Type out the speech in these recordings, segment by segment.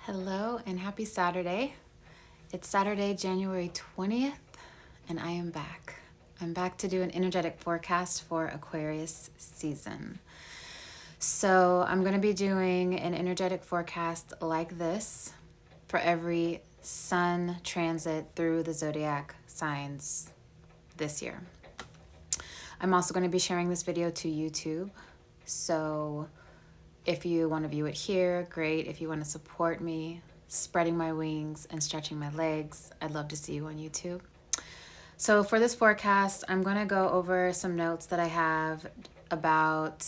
Hello and happy Saturday. It's Saturday, January 20th, and I am back. I'm back to do an energetic forecast for Aquarius season. So I'm going to be doing an energetic forecast like this for every sun transit through the zodiac signs this year. I'm also going to be sharing this video to YouTube. So if you want to view it here, great. If you want to support me, spreading my wings and stretching my legs, I'd love to see you on YouTube. So for this forecast, I'm going to go over some notes that I have about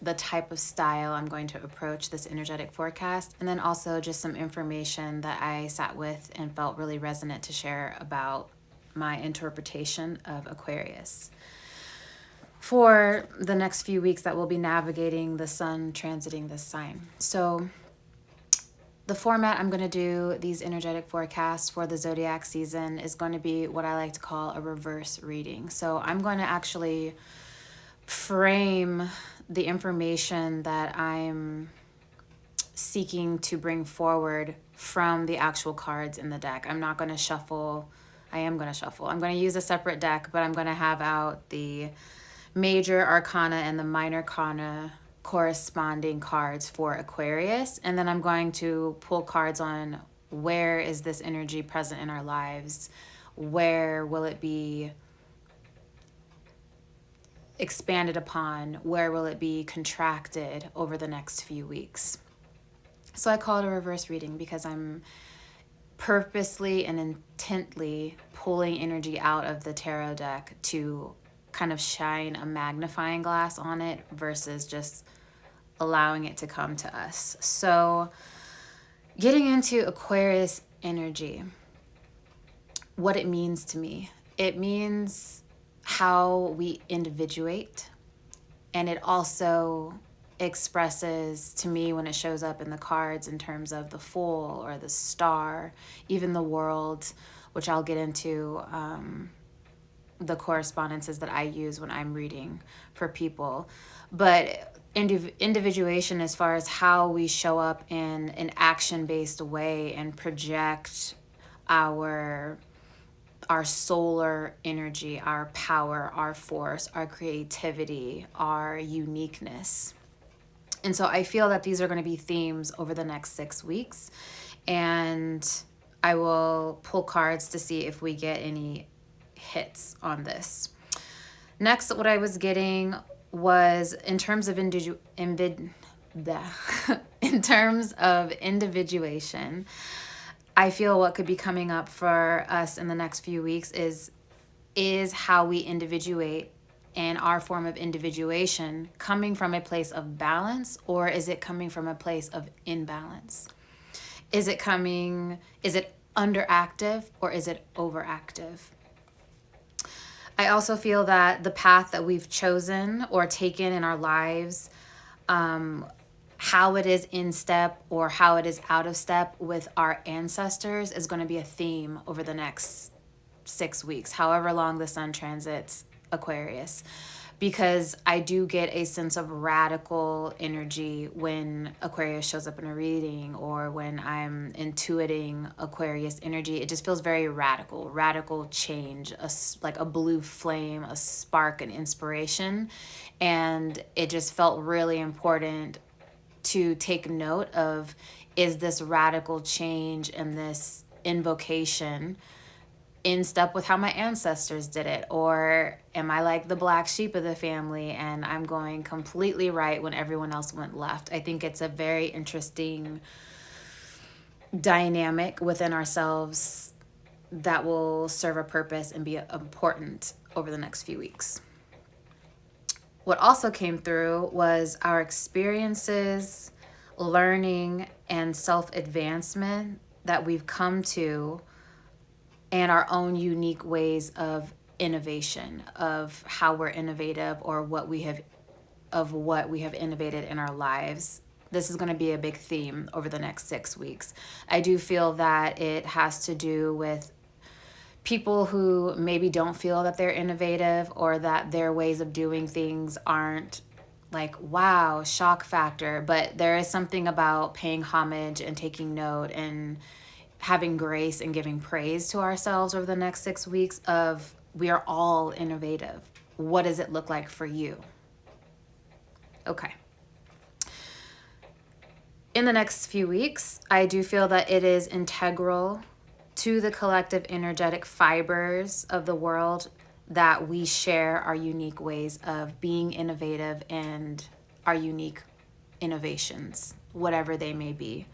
the type of style I'm going to approach this energetic forecast, and then also just some information that I sat with and felt really resonant to share about my interpretation of Aquarius for the next few weeks that we'll be navigating the sun transiting this sign. So the format I'm going to do these energetic forecasts for the zodiac season is going to be what I like to call a reverse reading. So I'm going to actually frame the information that I'm seeking to bring forward from the actual cards in the deck. I'm not going to shuffle. I am going to shuffle. I'm going to use a separate deck, but I'm going to have out the major arcana and the minor arcana corresponding cards for Aquarius. And then I'm going to pull cards on where is this energy present in our lives? Where will it be expanded upon? Where will it be contracted over the next few weeks? So I call it a reverse reading because I'm purposely and intently pulling energy out of the tarot deck to kind of shine a magnifying glass on it versus just allowing it to come to us. So getting into Aquarius energy, what it means to me. It means how we individuate, and it also expresses to me when it shows up in the cards in terms of the Fool or the Star, even the World, which I'll get into the correspondences that I use when I'm reading for people. But individuation as far as how we show up in an action-based way and project our solar energy, our power, our force, our creativity, our uniqueness. And so I feel that these are going to be themes over the next 6 weeks. And I will pull cards to see if we get any hits on this. Next, what I was getting was in terms of in terms of individuation, I feel what could be coming up for us in the next few weeks is how we individuate, and our form of individuation coming from a place of balance, or is it coming from a place of imbalance? Is it underactive or is it overactive? I also feel that the path that we've chosen or taken in our lives, how it is in step or how it is out of step with our ancestors is going to be a theme over the next 6 weeks, however long the sun transits Aquarius. Because I do get a sense of radical energy when Aquarius shows up in a reading, or when I'm intuiting Aquarius energy. It just feels very radical change, like a blue flame, a spark, an inspiration. And it just felt really important to take note of, is this radical change and this invocation in step with how my ancestors did it? Or am I like the black sheep of the family and I'm going completely right when everyone else went left? I think it's a very interesting dynamic within ourselves that will serve a purpose and be important over the next few weeks. What also came through was our experiences, learning, and self-advancement that we've come to, and our own unique ways of innovation, of how we're innovative, or what we have innovated in our lives. This is going to be a big theme over the next 6 weeks. I do feel that it has to do with people who maybe don't feel that they're innovative, or that their ways of doing things aren't like, wow, shock factor. But there is something about paying homage and taking note and having grace and giving praise to ourselves over the next 6 weeks of we are all innovative. What does it look like for you? Okay. In the next few weeks, I do feel that it is integral to the collective energetic fibers of the world that we share our unique ways of being innovative and our unique innovations, whatever they may be.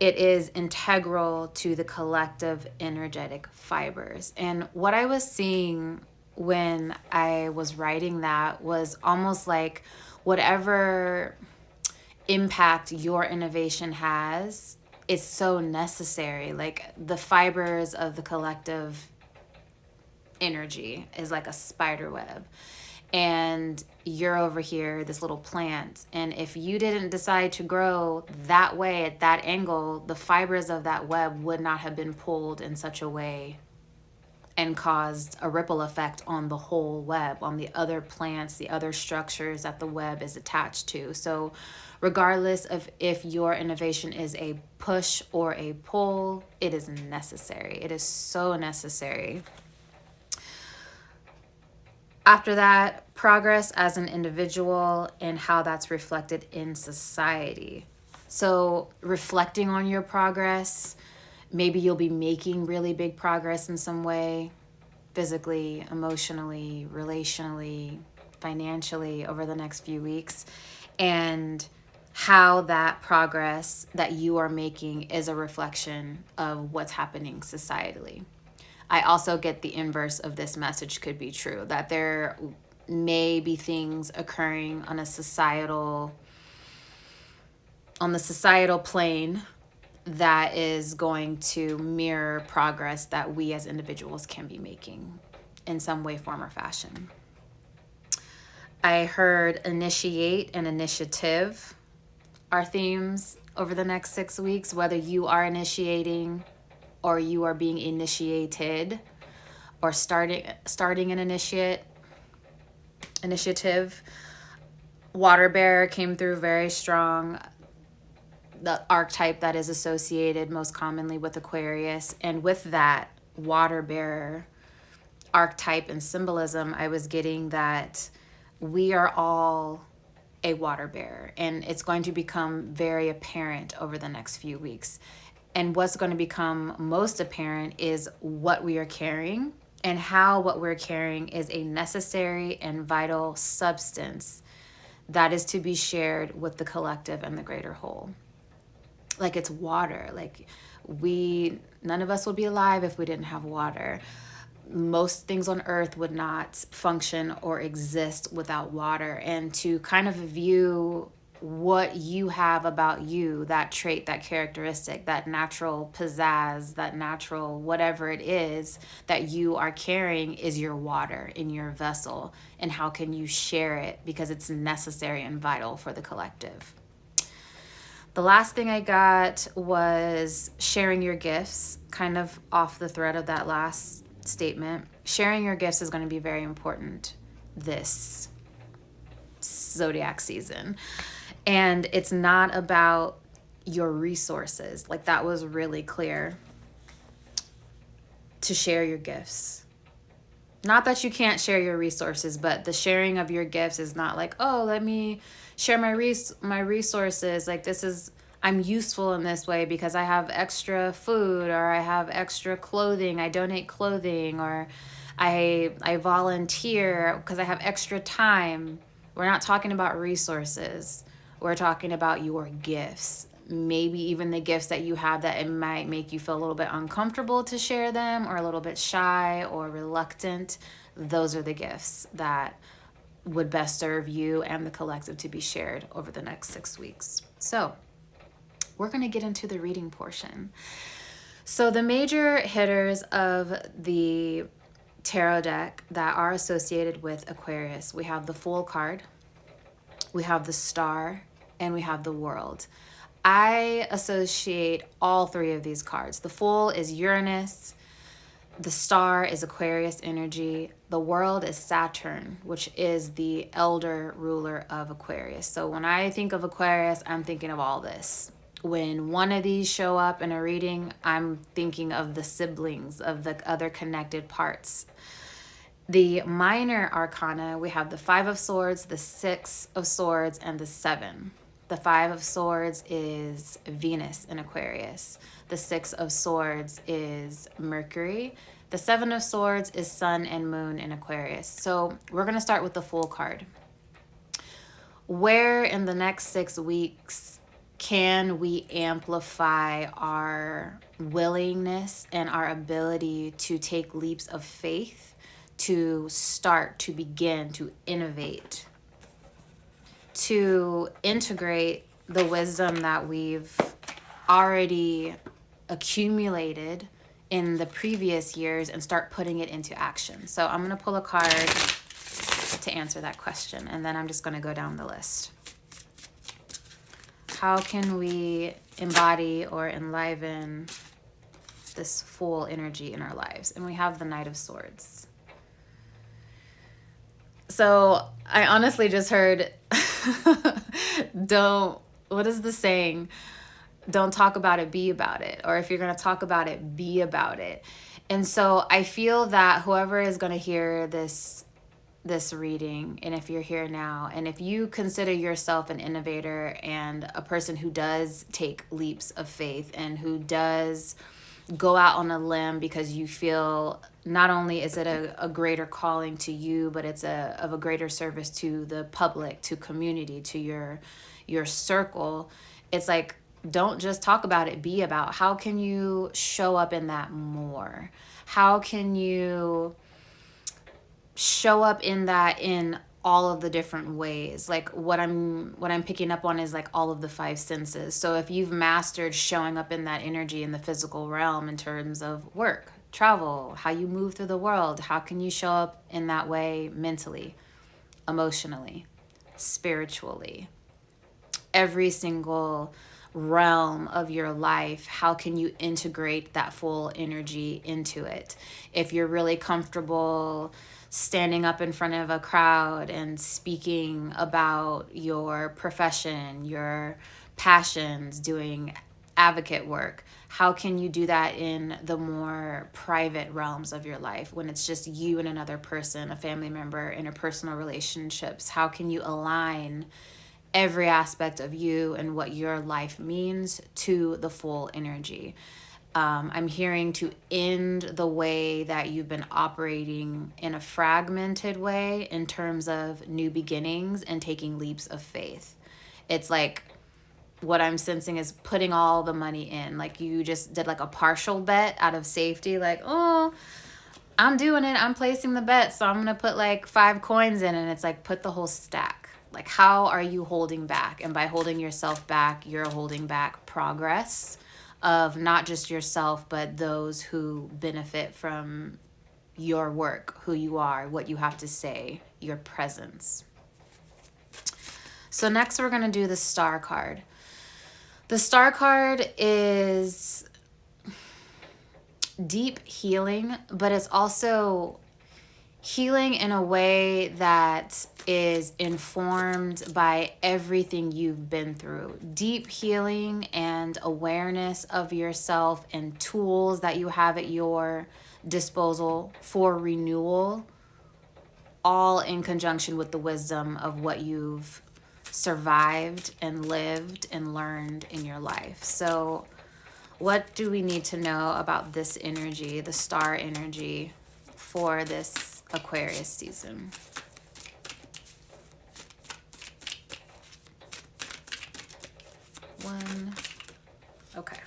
It is integral to the collective energetic fibers. And what I was seeing when I was writing that was almost like whatever impact your innovation has is so necessary. Like the fibers of the collective energy is like a spider web, and you're over here, this little plant, and if you didn't decide to grow that way at that angle, the fibers of that web would not have been pulled in such a way and caused a ripple effect on the whole web, on the other plants, the other structures that the web is attached to. So regardless of if your innovation is a push or a pull, it is necessary. It is so necessary. After that, progress as an individual and how that's reflected in society. So reflecting on your progress, maybe you'll be making really big progress in some way, physically, emotionally, relationally, financially over the next few weeks. And how that progress that you are making is a reflection of what's happening societally. I also get the inverse of this message could be true, that there may be things occurring on the societal plane that is going to mirror progress that we as individuals can be making in some way, form, or fashion. I heard initiate and initiative are themes over the next 6 weeks, whether you are initiating or you are being initiated or starting an initiative. Water bearer came through very strong, the archetype that is associated most commonly with Aquarius. And with that water bearer archetype and symbolism, I was getting that we are all a water bearer, and it's going to become very apparent over the next few weeks. And what's going to become most apparent is what we are carrying and how what we're carrying is a necessary and vital substance that is to be shared with the collective and the greater whole. Like it's water. Like none of us would be alive if we didn't have water. Most things on earth would not function or exist without water. And to kind of view what you have about you, that trait, that characteristic, that natural pizzazz, that natural whatever it is that you are carrying is your water in your vessel. And how can you share it? Because it's necessary and vital for the collective. The last thing I got was sharing your gifts, kind of off the thread of that last statement. Sharing your gifts is going to be very important this zodiac season. And it's not about your resources. Like that was really clear. To share your gifts. Not that you can't share your resources, but the sharing of your gifts is not like, oh, let me share my resources. Like I'm useful in this way because I have extra food, or I have extra clothing. I donate clothing, or I volunteer because I have extra time. We're not talking about resources. We're talking about your gifts. Maybe even the gifts that you have that it might make you feel a little bit uncomfortable to share them, or a little bit shy or reluctant. Those are the gifts that would best serve you and the collective to be shared over the next 6 weeks. So we're going to get into the reading portion. So the major hitters of the tarot deck that are associated with Aquarius, we have the Fool card, we have the Star, and we have the World. I associate all three of these cards. The Fool is Uranus, The star is Aquarius energy. The world is Saturn, which is the elder ruler of Aquarius. So when I think of Aquarius, I'm thinking of all this. When one of these show up in a reading, I'm thinking of the siblings, of the other connected parts. The minor arcana, we have the Five of Swords, the Six of Swords, and the Seven. The Five of Swords is Venus in Aquarius. The Six of Swords is Mercury. The Seven of Swords is Sun and Moon in Aquarius. So we're going to start with the Fool card. Where in the next 6 weeks can we amplify our willingness and our ability to take leaps of faith, to start, to begin, to innovate, to integrate the wisdom that we've already accumulated in the previous years and start putting it into action? So I'm going to pull a card to answer that question, and then I'm just going to go down the list. How can we embody or enliven this Fool energy in our lives? And we have the Knight of Swords. So I honestly just heard, what is the saying? Don't talk about it, be about it. Or if you're going to talk about it, be about it. And so I feel that whoever is going to hear this reading, and if you're here now, and if you consider yourself an innovator and a person who does take leaps of faith and who does go out on a limb because you feel not only is it a greater calling to you, but it's of a greater service to the public, to community, to your circle, it's like, don't just talk about it, be about. How can you show up in that more? How can you show up in that in all of the different ways? Like what I'm picking up on is like all of the 5 senses. So if you've mastered showing up in that energy in the physical realm in terms of work, travel, how you move through the world, how can you show up in that way mentally, emotionally, spiritually? Every single realm of your life, how can you integrate that Fool energy into it? If you're really comfortable standing up in front of a crowd and speaking about your profession, your passions, doing advocate work, how can you do that in the more private realms of your life when it's just you and another person, a family member, interpersonal relationships? How can you align every aspect of you and what your life means to the Fool energy? I'm hearing to end the way that you've been operating in a fragmented way in terms of new beginnings and taking leaps of faith. It's like what I'm sensing is putting all the money in. Like you just did like a partial bet out of safety, like, oh, I'm doing it, I'm placing the bet, so I'm gonna put like 5 coins in, and it's like put the whole stack. Like, how are you holding back? And by holding yourself back, you're holding back progress of not just yourself, but those who benefit from your work, who you are, what you have to say, your presence. So next we're going to do the Star card. The Star card is deep healing, but it's also healing in a way that is informed by everything you've been through. Deep healing and awareness of yourself and tools that you have at your disposal for renewal, all in conjunction with the wisdom of what you've survived and lived and learned in your life. So what do we need to know about this energy, the Star energy, for this Aquarius season? One. Okay.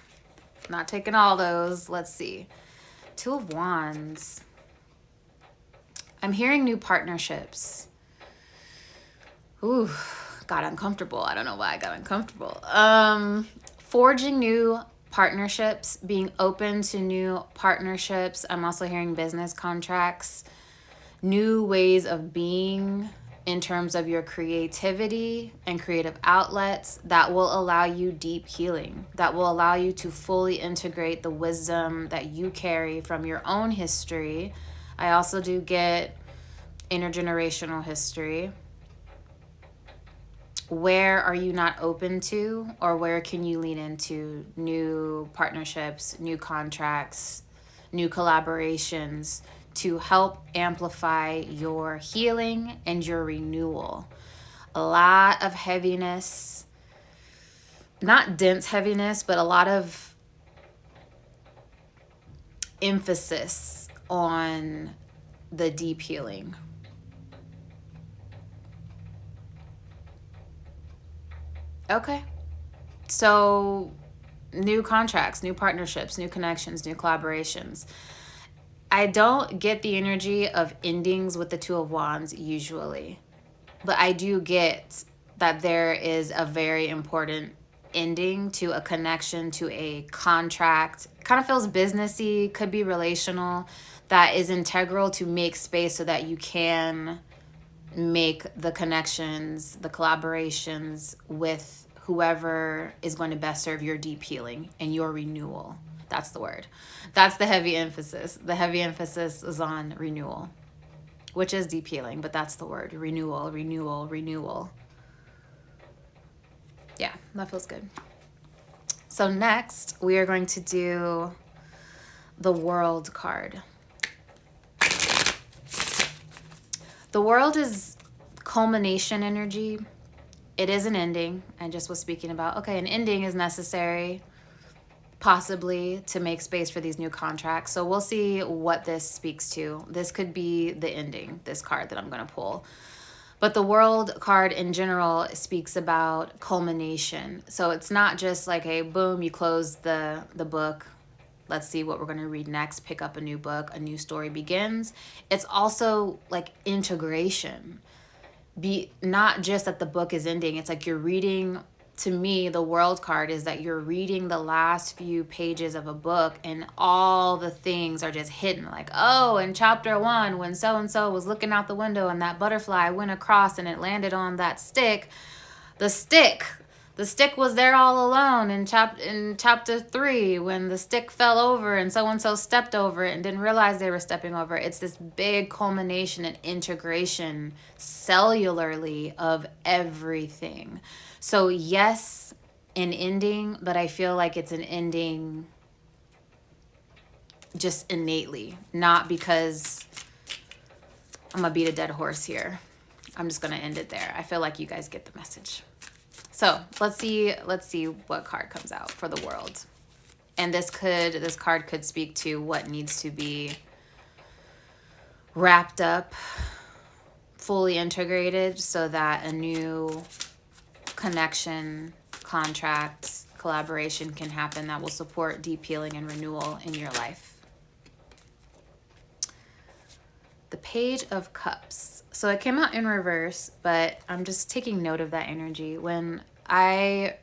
Not taking all those. Let's see. 2 of Wands. I'm hearing new partnerships. Ooh, got uncomfortable. I don't know why I got uncomfortable. Forging new partnerships, being open to new partnerships. I'm also hearing business contracts, new ways of being in terms of your creativity and creative outlets that will allow you deep healing, that will allow you to fully integrate the wisdom that you carry from your own history. I also do get intergenerational history. Where are you not open to, or where can you lean into new partnerships, new contracts, new collaborations to help amplify your healing and your renewal? A lot of heaviness, not dense heaviness, but a lot of emphasis on the deep healing. Okay. So new contracts, new partnerships, new connections, new collaborations. I don't get the energy of endings with the Two of Wands usually, but I do get that there is a very important ending to a connection, to a contract. Kind of feels businessy, could be relational, that is integral to make space so that you can make the connections, the collaborations with whoever is going to best serve your deep healing and your renewal. That's the word. That's the heavy emphasis. The heavy emphasis is on renewal, which is deep healing, but that's the word. Renewal, renewal, renewal. Yeah, that feels good. So next, we are going to do the World card. The World is culmination energy. It is an ending. I just was speaking about, okay, an ending is necessary, possibly, to make space for these new contracts. So we'll see what this speaks to. This could be the ending, this card that I'm going to pull. But the World card in general speaks about culmination. So it's not just like a boom, you close the book. Let's see what we're going to read next. Pick up a new book, a new story begins. It's also like integration. Be not just that the book is ending. It's like you're reading. To me, the World card is that you're reading the last few pages of a book and all the things are just hidden. Like, oh, in chapter 1, when so-and-so was looking out the window and that butterfly went across and it landed on that stick, the stick was there all alone in chapter 3 when the stick fell over and so-and-so stepped over it and didn't realize they were stepping over. It's this big culmination and integration cellularly of everything. So yes, an ending, but I feel like it's an ending just innately, not because I'm gonna beat a dead horse here. I'm just gonna end it there. I feel like you guys get the message. So let's see what card comes out for the World. And this card could speak to what needs to be wrapped up, fully integrated, so that a new connection, contract, collaboration can happen that will support deep healing and renewal in your life. The Page of Cups. So it came out in reverse, but I'm just taking note of that energy. When I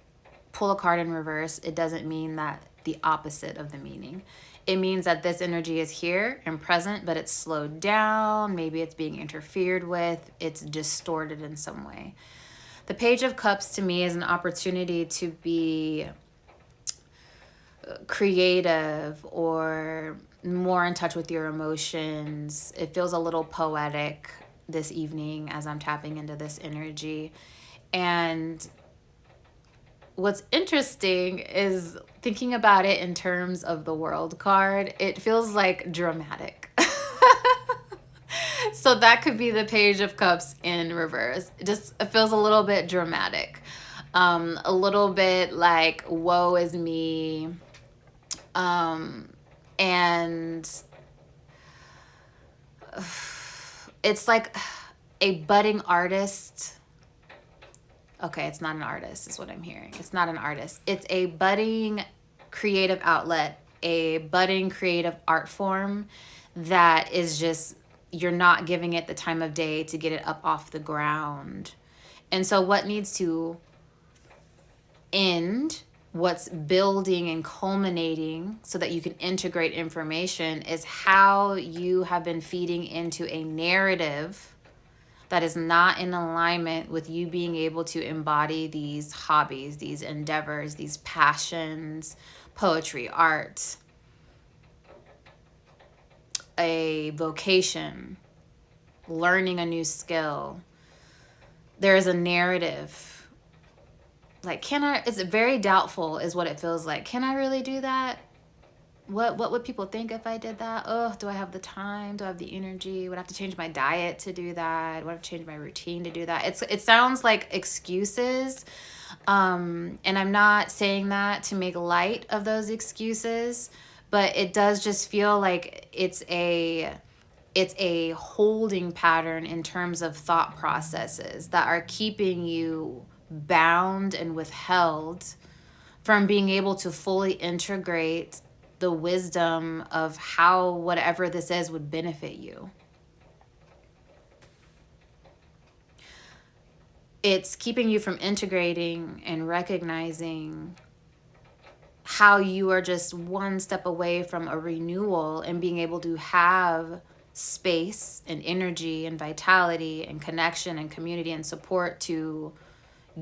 pull a card in reverse, it doesn't mean that the opposite of the meaning. It means that this energy is here and present, but it's slowed down. Maybe it's being interfered with. It's distorted in some way. The Page of Cups to me is an opportunity to be creative or more in touch with your emotions. It feels a little poetic this evening as I'm tapping into this energy. And what's interesting is thinking about it in terms of the World card, it feels like dramatic. So that could be the Page of Cups in reverse. It feels a little bit dramatic. A little bit like, woe is me. And it's like a budding artist. Okay, it's not an artist is what I'm hearing. It's not an artist. It's a budding creative outlet, a budding creative art form that is just, you're not giving it the time of day to get it up off the ground. And so what needs to end, what's building and culminating so that you can integrate information, is how you have been feeding into a narrative that is not in alignment with you being able to embody these hobbies, these endeavors, these passions, poetry, art, a vocation, learning a new skill. There is a narrative. Like, it's very doubtful is what it feels like. Can I really do that? What would people think if I did that? Oh, do I have the time? Do I have the energy? Would I have to change my diet to do that? Would I have to change my routine to do that? It sounds like excuses. And I'm not saying that to make light of those excuses, but it does just feel like it's a holding pattern in terms of thought processes that are keeping you bound and withheld from being able to fully integrate the wisdom of how whatever this is would benefit you. It's keeping you from integrating and recognizing how you are just one step away from a renewal and being able to have space and energy and vitality and connection and community and support to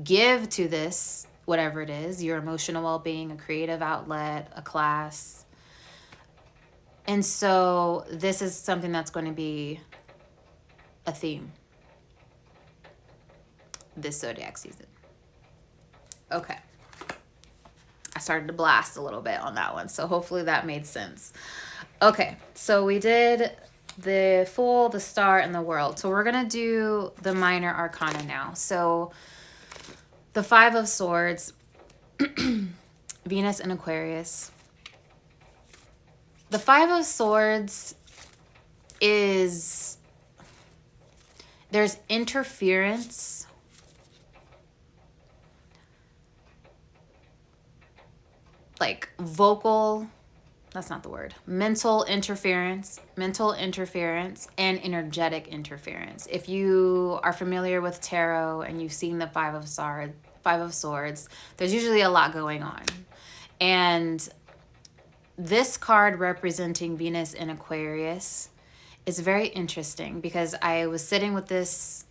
give to this, whatever it is, your emotional well-being, a creative outlet, a class. And so this is something that's going to be a theme this zodiac season. Okay. I started to blast a little bit on that one, so hopefully that made sense. Okay, so we did the Fool, the Star, and the World. So we're going to do the minor arcana now. So the Five of Swords, Venus and Aquarius. The Five of Swords is, there's interference. Like vocal, that's not the word, mental interference, and energetic interference. If you are familiar with tarot and you've seen the Five of Swords, there's usually a lot going on. And this card representing Venus in Aquarius is very interesting because I was sitting with this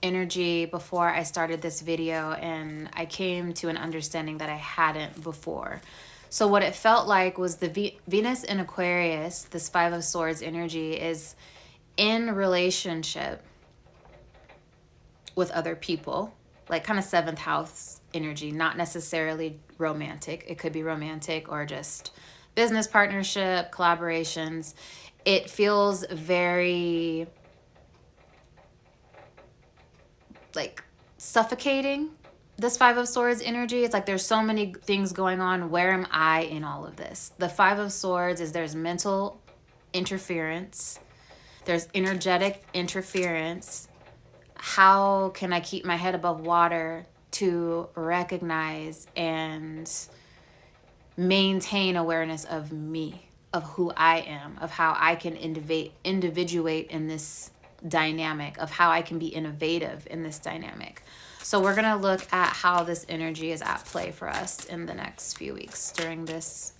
energy before I started this video and I came to an understanding that I hadn't before. So what it felt like was the Venus in Aquarius, this Five of Swords energy, is in relationship with other people, like kind of seventh house energy, not necessarily romantic. It could be romantic or just business partnership, collaborations. It feels very like suffocating. This Five of Swords energy, it's like there's so many things going on. Where am I in all of this? The Five of Swords is there's mental interference. There's energetic interference. How can I keep my head above water to recognize and maintain awareness of me, of who I am, of how I can individuate in this dynamic, of how I can be innovative in this dynamic. So we're going to look at how this energy is at play for us in the next few weeks during this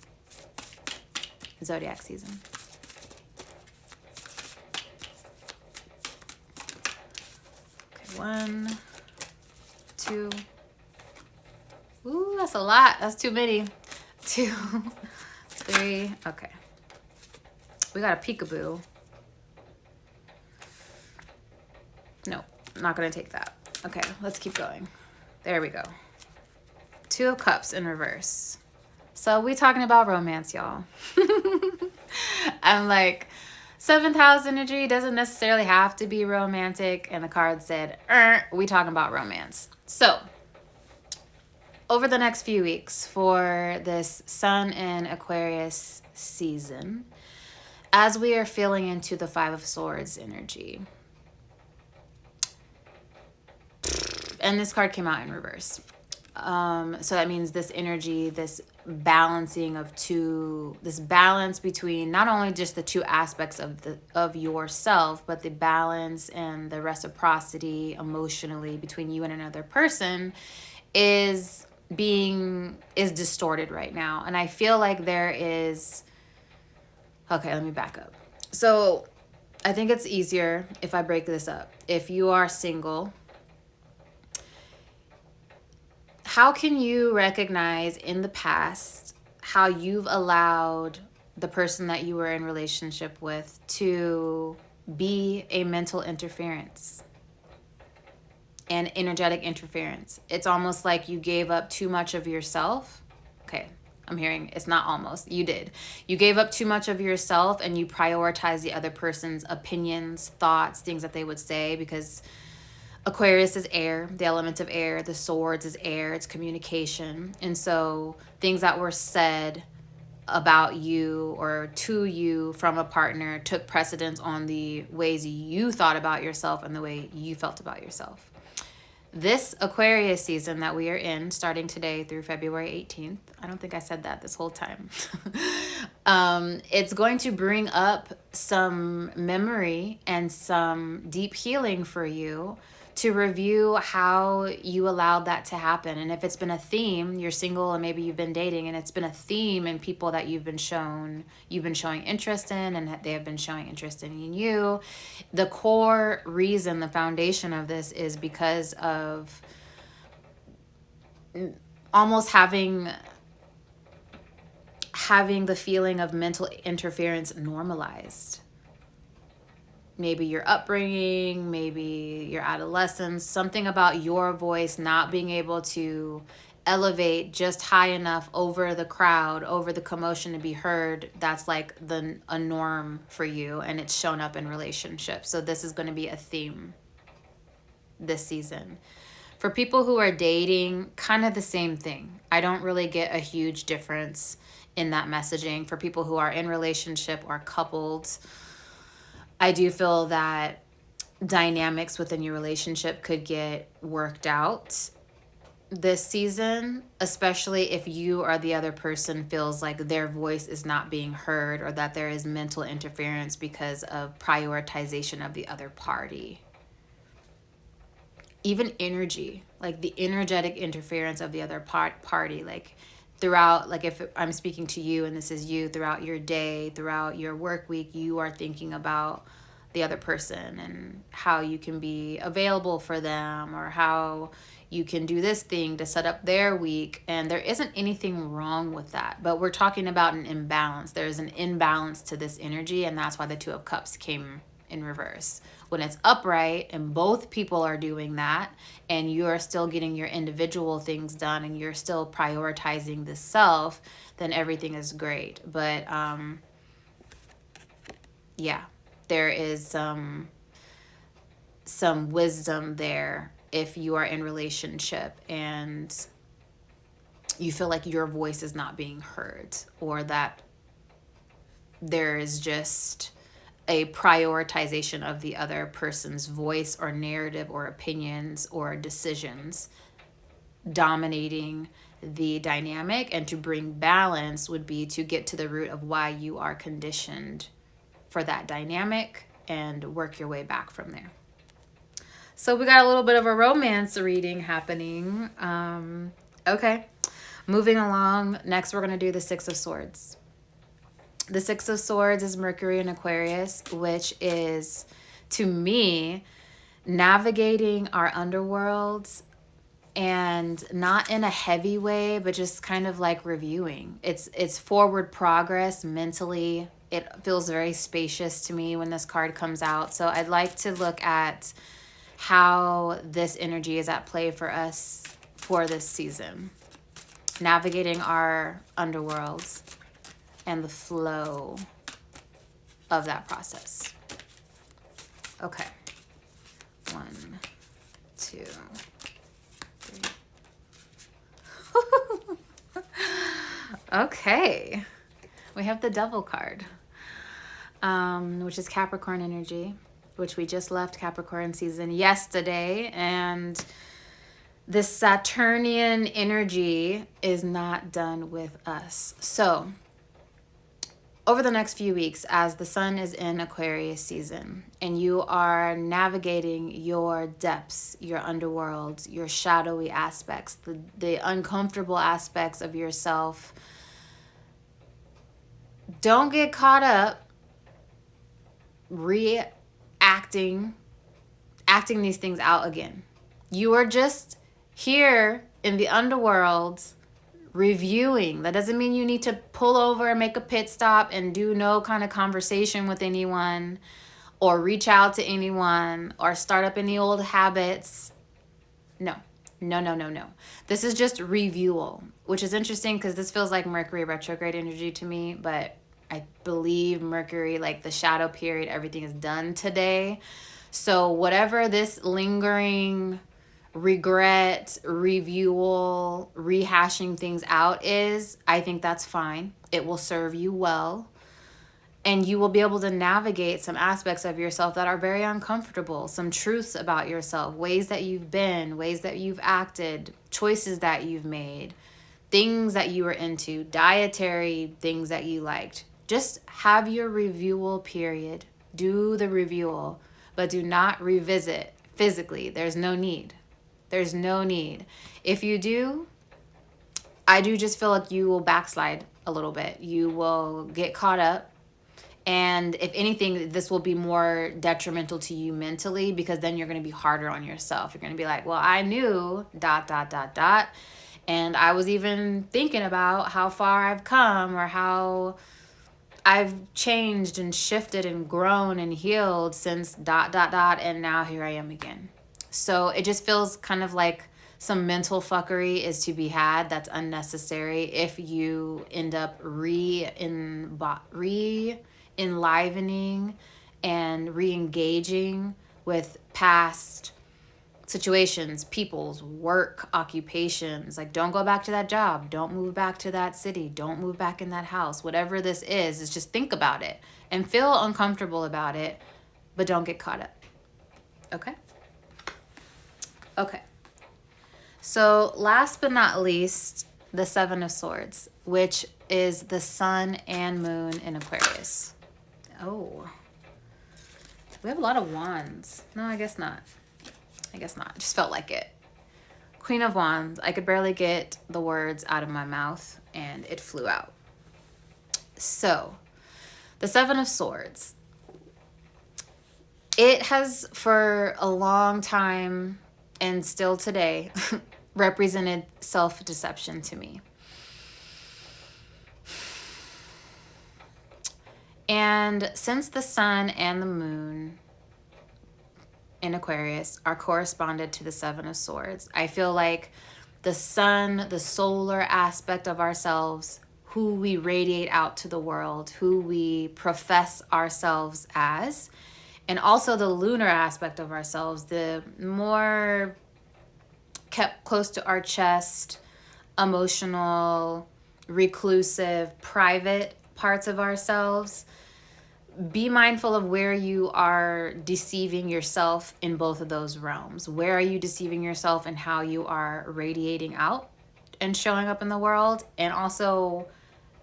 zodiac season. Okay, 1, 2. Ooh, that's a lot. That's too many. 2, 3. Okay. We got a peekaboo. No, not going to take that. Okay, let's keep going. There we go. 2 of Cups in reverse. So we talking about romance, y'all. I'm like, 7th house energy doesn't necessarily have to be romantic. And the card said, we talking about romance. So over the next few weeks for this Sun in Aquarius season, as we are feeling into the Five of Swords energy, and this card came out in reverse. So that means this energy, this balancing of this balance between not only just the two aspects of yourself, but the balance and the reciprocity emotionally between you and another person is distorted right now. And I feel like there is, okay, let me back up. So I think it's easier if I break this up. If you are single, how can you recognize in the past how you've allowed the person that you were in relationship with to be a mental interference and energetic interference? It's almost like you gave up too much of yourself. Okay, I'm hearing it's not almost. You did. You gave up too much of yourself and you prioritize the other person's opinions, thoughts, things that they would say, because Aquarius is air, the element of air. The swords is air, it's communication. And so things that were said about you or to you from a partner took precedence on the ways you thought about yourself and the way you felt about yourself. This Aquarius season that we are in, starting today through February 18th, I don't think I said that this whole time. It's going to bring up some memory and some deep healing for you to review how you allowed that to happen. And if it's been a theme, you're single and maybe you've been dating, and it's been a theme in people that you've been showing interest in, and they have been showing interest in you. The core reason, the foundation of this is because of almost having the feeling of mental interference normalized. Maybe your upbringing, maybe your adolescence, something about your voice not being able to elevate just high enough over the crowd, over the commotion to be heard. That's like a norm for you, and it's shown up in relationships. So this is going to be a theme this season. For people who are dating, kind of the same thing. I don't really get a huge difference in that messaging. For people who are in relationship or coupled, I do feel that dynamics within your relationship could get worked out this season, especially if you or the other person feels like their voice is not being heard, or that there is mental interference because of prioritization of the other party. Even energy, like the energetic interference of the other party, like throughout, like if I'm speaking to you and this is you, throughout your day, throughout your work week, you are thinking about the other person and how you can be available for them, or how you can do this thing to set up their week. And there isn't anything wrong with that, but we're talking about an imbalance. There's an imbalance to this energy, and that's why the Two of Cups came in reverse. When it's upright and both people are doing that, and you're still getting your individual things done and you're still prioritizing the self, then everything is great. But yeah, there is some wisdom there if you are in relationship and you feel like your voice is not being heard, or that there is just a prioritization of the other person's voice or narrative or opinions or decisions dominating the dynamic. And to bring balance would be to get to the root of why you are conditioned for that dynamic and work your way back from there. So we got a little bit of a romance reading happening. Okay, moving along. Next, we're going to do the Six of Swords. The Six of Swords is Mercury in Aquarius, which is, to me, navigating our underworlds, and not in a heavy way, but just kind of like reviewing. It's forward progress mentally. It feels very spacious to me when this card comes out. So I'd like to look at how this energy is at play for us for this season. Navigating our underworlds and the flow of that process. Okay. 1, 2, 3. Okay. We have the Devil card, which is Capricorn energy, which we just left Capricorn season yesterday. And this Saturnian energy is not done with us. So over the next few weeks, as the sun is in Aquarius season and you are navigating your depths, your underworlds, your shadowy aspects, the uncomfortable aspects of yourself, don't get caught up acting these things out again. You are just here in the underworld reviewing. That doesn't mean you need to pull over and make a pit stop and do no kind of conversation with anyone or reach out to anyone or start up any old habits. No. This is just reviewal, which is interesting because this feels like Mercury retrograde energy to me, but I believe Mercury, like the shadow period, everything is done today. So whatever this lingering regret, reviewal, rehashing things out is, I think that's fine. It will serve you well. And you will be able to navigate some aspects of yourself that are very uncomfortable, some truths about yourself, ways that you've been, ways that you've acted, choices that you've made, things that you were into, dietary things that you liked. Just have your reviewal period. Do the reviewal, but do not revisit physically. There's no need. There's no need. If you do, I do just feel like you will backslide a little bit. You will get caught up. And if anything, this will be more detrimental to you mentally, because then you're going to be harder on yourself. You're going to be like, well, I knew ... And I was even thinking about how far I've come or how I've changed and shifted and grown and healed since ... And now here I am again. So it just feels kind of like some mental fuckery is to be had that's unnecessary if you end up enlivening and re-engaging with past situations, people's work, occupations. Like, don't go back to that job. Don't move back to that city. Don't move back in that house. Whatever this is just think about it and feel uncomfortable about it, but don't get caught up. Okay? Okay. So last but not least, the Seven of Swords, which is the sun and moon in Aquarius. Oh, we have a lot of wands. No, I guess not. I just felt like it. Queen of Wands. I could barely get the words out of my mouth and it flew out. So the Seven of Swords. It has for a long time and still today represented self-deception to me. And since the sun and the moon in Aquarius are corresponded to the Seven of Swords, I feel like the sun, the solar aspect of ourselves, who we radiate out to the world, who we profess ourselves as, and also the lunar aspect of ourselves, the more kept close to our chest, emotional, reclusive, private parts of ourselves. Be mindful of where you are deceiving yourself in both of those realms. Where are you deceiving yourself in how you are radiating out and showing up in the world, and also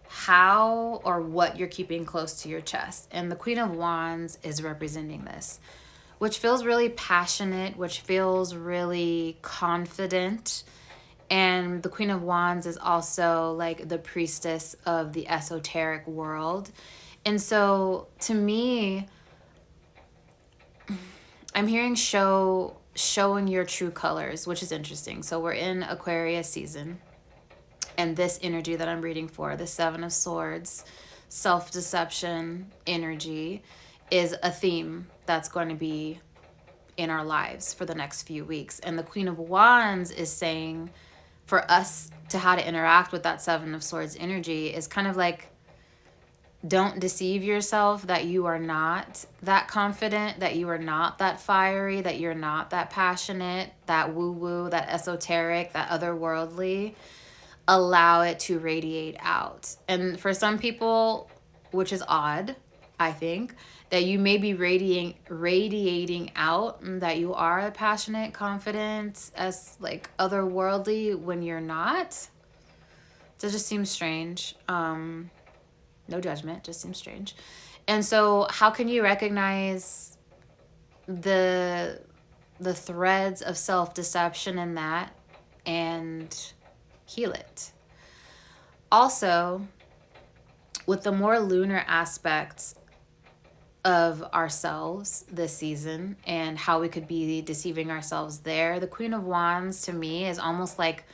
how or what you're keeping close to your chest. And the Queen of Wands is representing this, which feels really passionate, which feels really confident. And the Queen of Wands is also like the priestess of the esoteric world. And so to me, I'm hearing showing your true colors, which is interesting. So we're in Aquarius season, and this energy that I'm reading for, the Seven of Swords, self-deception energy, is a theme that's going to be in our lives for the next few weeks. And the Queen of Wands is saying for us to how to interact with that Seven of Swords energy is kind of like, don't deceive yourself that you are not that confident, that you are not that fiery, that you're not that passionate, that woo-woo, that esoteric, that otherworldly. Allow it to radiate out. And for some people, which is odd, I think, that you may be radiating out that you are passionate, confident, as like otherworldly when you're not. That just seems strange. No judgment, just seems strange. And so how can you recognize the threads of self-deception in that and heal it? Also, with the more lunar aspects of ourselves this season and how we could be deceiving ourselves there. The Queen of Wands to me is almost like,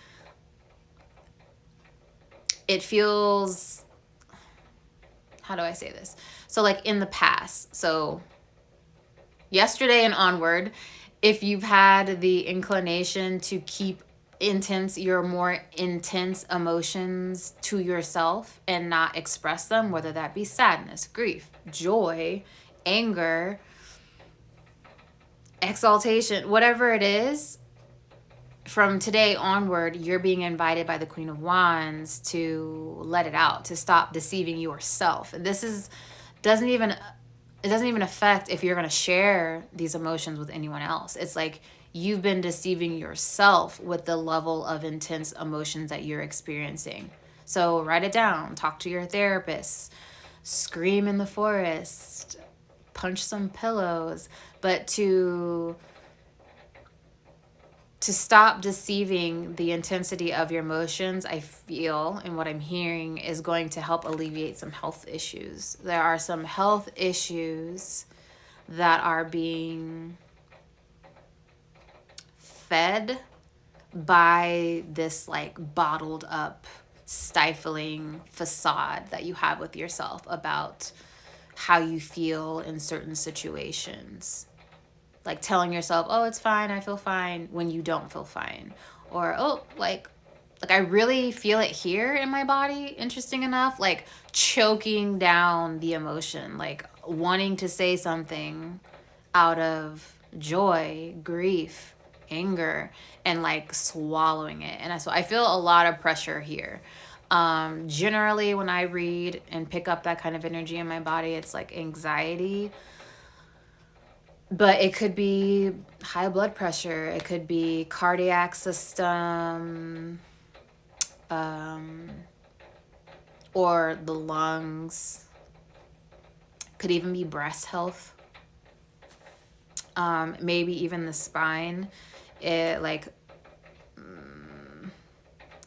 it feels, how do I say this? So like in the past, so yesterday and onward, if you've had the inclination to keep your more intense emotions to yourself and not express them, whether that be sadness, grief, joy, anger, exaltation, whatever it is, from today onward, you're being invited by the Queen of Wands to let it out, to stop deceiving yourself. And this is doesn't even affect if you're going to share these emotions with anyone else. It's like you've been deceiving yourself with the level of intense emotions that you're experiencing. So write it down, talk to your therapist, scream in the forest, punch some pillows, but to stop deceiving the intensity of your emotions, I feel, and what I'm hearing is going to help alleviate some health issues. There are some health issues that are being fed by this like bottled up, stifling facade that you have with yourself about how you feel in certain situations. Like telling yourself, oh, it's fine, I feel fine, when you don't feel fine. Or, oh, like I really feel it here in my body, interesting enough. Like choking down the emotion, like wanting to say something out of joy, grief, anger, and like swallowing it. And so I feel a lot of pressure here. Generally, when I read and pick up that kind of energy in my body, it's like anxiety. But it could be high blood pressure. It could be cardiac system, or the lungs. Could even be breast health. Maybe even the spine. It like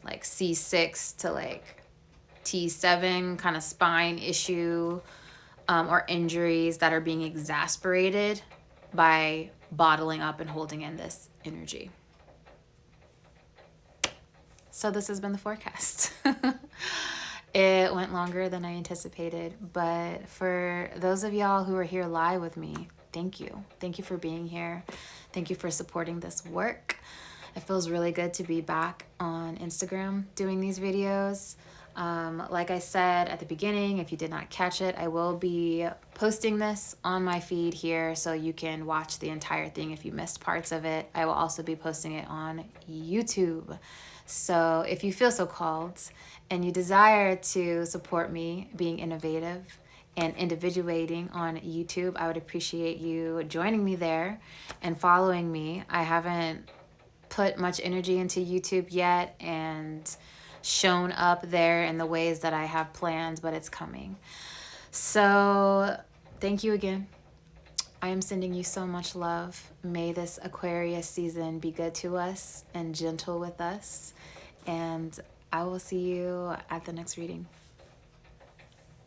C6 to like T7 kind of spine issue, or injuries that are being exacerbated by bottling up and holding in this energy. So this has been the forecast. It went longer than I anticipated, but for those of y'all who are here live with me, thank you. Thank you for being here. Thank you for supporting this work. It feels really good to be back on Instagram doing these videos. Like I said at the beginning, if you did not catch it, I will be posting this on my feed here so you can watch the entire thing if you missed parts of it. I will also be posting it on YouTube. So if you feel so called and you desire to support me being innovative and individuating on YouTube, I would appreciate you joining me there and following me. I haven't put much energy into YouTube yet and shown up there in the ways that I have planned, but it's coming. So thank you again. I am sending you so much love. May this Aquarius season be good to us and gentle with us. And I will see you at the next reading.